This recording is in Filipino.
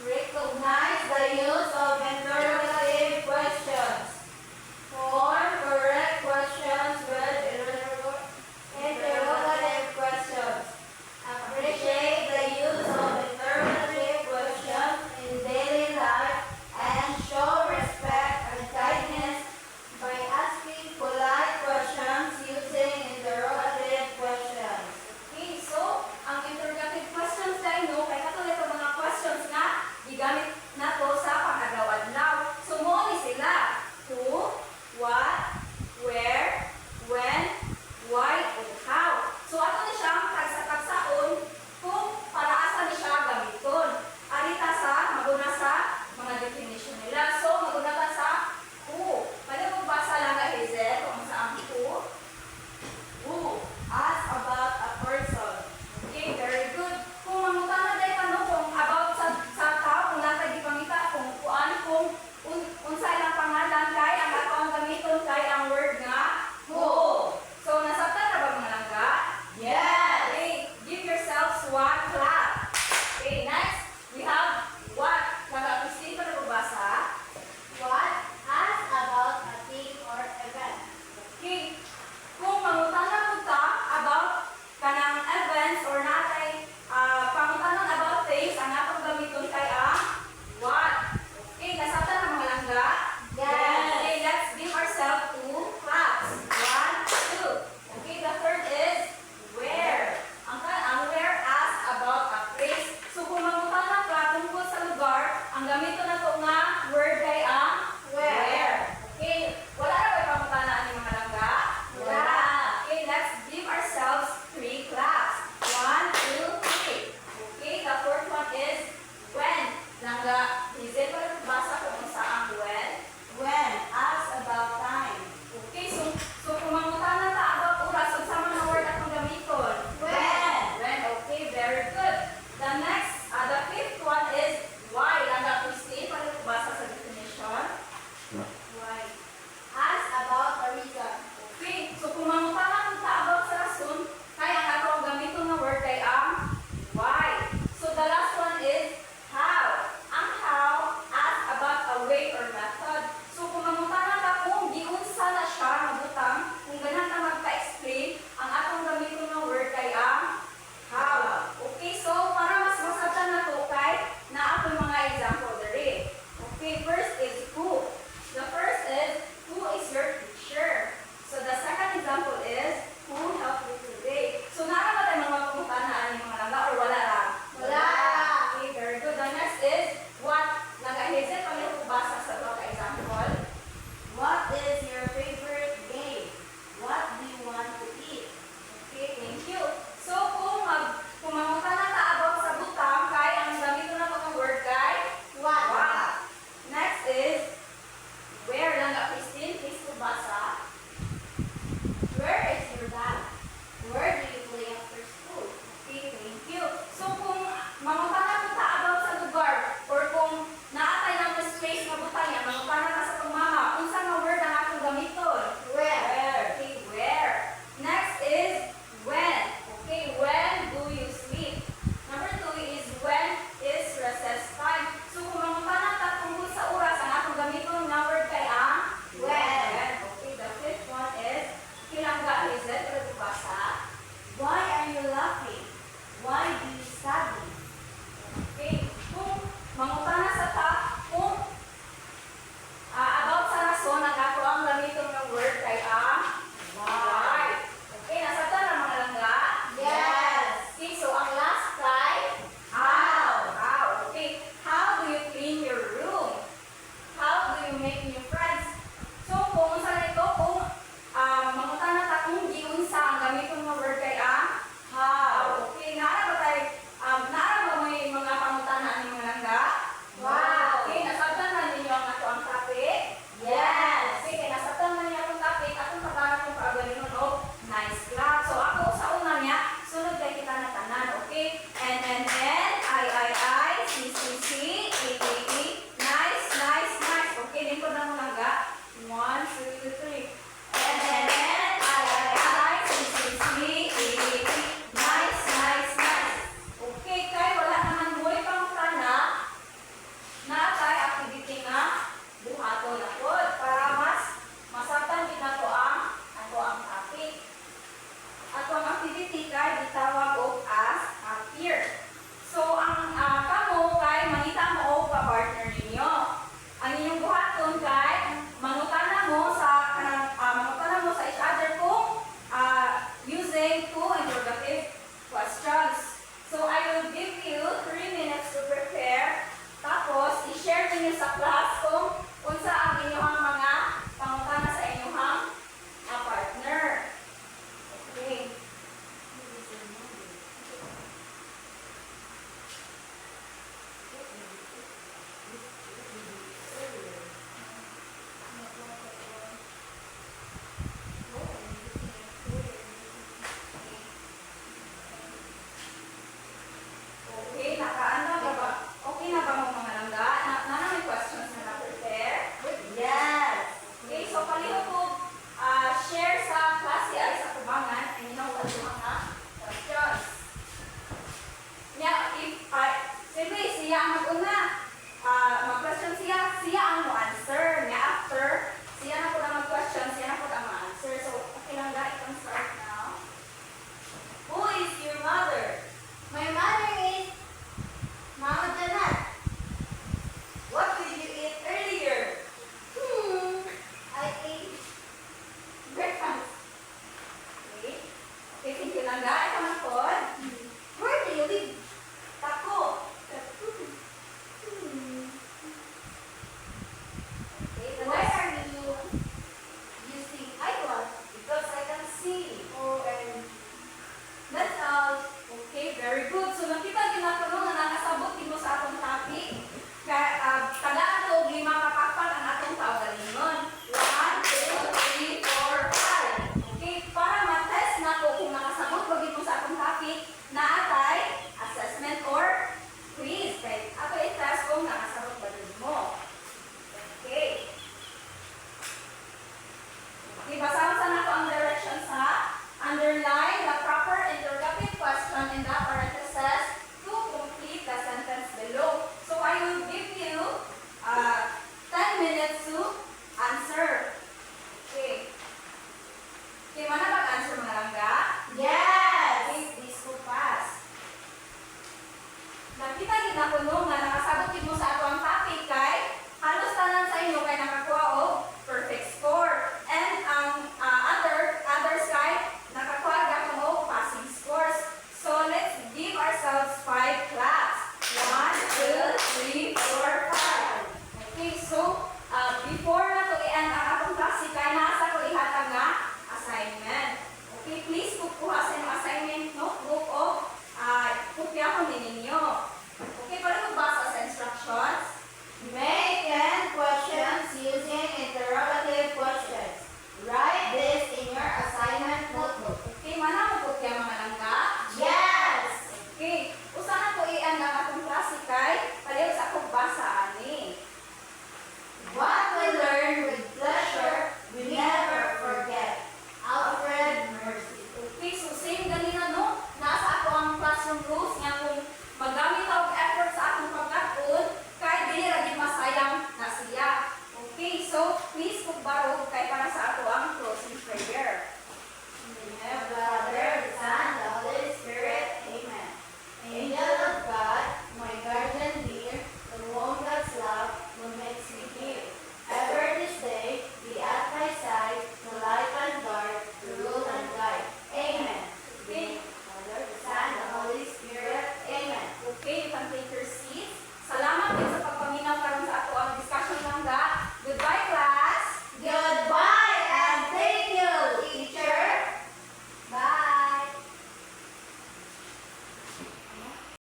Recognize the use of interrogative questions. Form correct questions with interrogative questions. Appreciate the use of interrogative questions in daily life and show respect and kindness by asking polite questions using interrogative questions. Okay, so ang interrogative questions tayo, no, kay katulad ng mga questions nga gigamit nato sa pangagawad-law. So mo ni sila: who, what, where, when, why, ug how. So ato ni siyang tagsa-tagsaon kung para asa ni siya gamiton. Arita sa maguna sa mga definition nila. So maguna ta sa who. Pwede mo basa lang ka Hazel kung sa ang who. Who? Ask about a person. Okay, very good. Kung mangutan na tayo tanong kung about sa tao, kung natay gipangita, kung kuan, kung unsay lang pangalan kay ang ato ang gamiton kay ang word nga who. So nasabtan na ba mga langga? Yes! Okay, give yourselves one clap. Okay, next we have what? Langga, Christine, pa nagbabasa? What? Ask about a thing or event. Okay, kung mangutan na punta about kanang events or natay pangutanon about things, ang atong gamiton kay ang what? Okay, nasabtan na mga langga? Yes. Okay, let's give ourselves two claps. One, two. Okay, the third is where. Ang where ask about a place. So kung mangutan na ka tungkol sa lugar, ang gamiton na to nga word kay ang Where. Okay, wala na ba pangutanan ni mga langga? Wala. Okay, let's give ourselves three claps. One, two, three. Okay, the fourth one is when. Langga, Hazel, pa rin basa kung saan when. When? Ask about time. Okay, so kung mangutan na ta about oras, ang sama na word akong gamiton. When. When, okay, very good. The next, the fifth one is why. Langga, Christine, pa rin basa sa definition.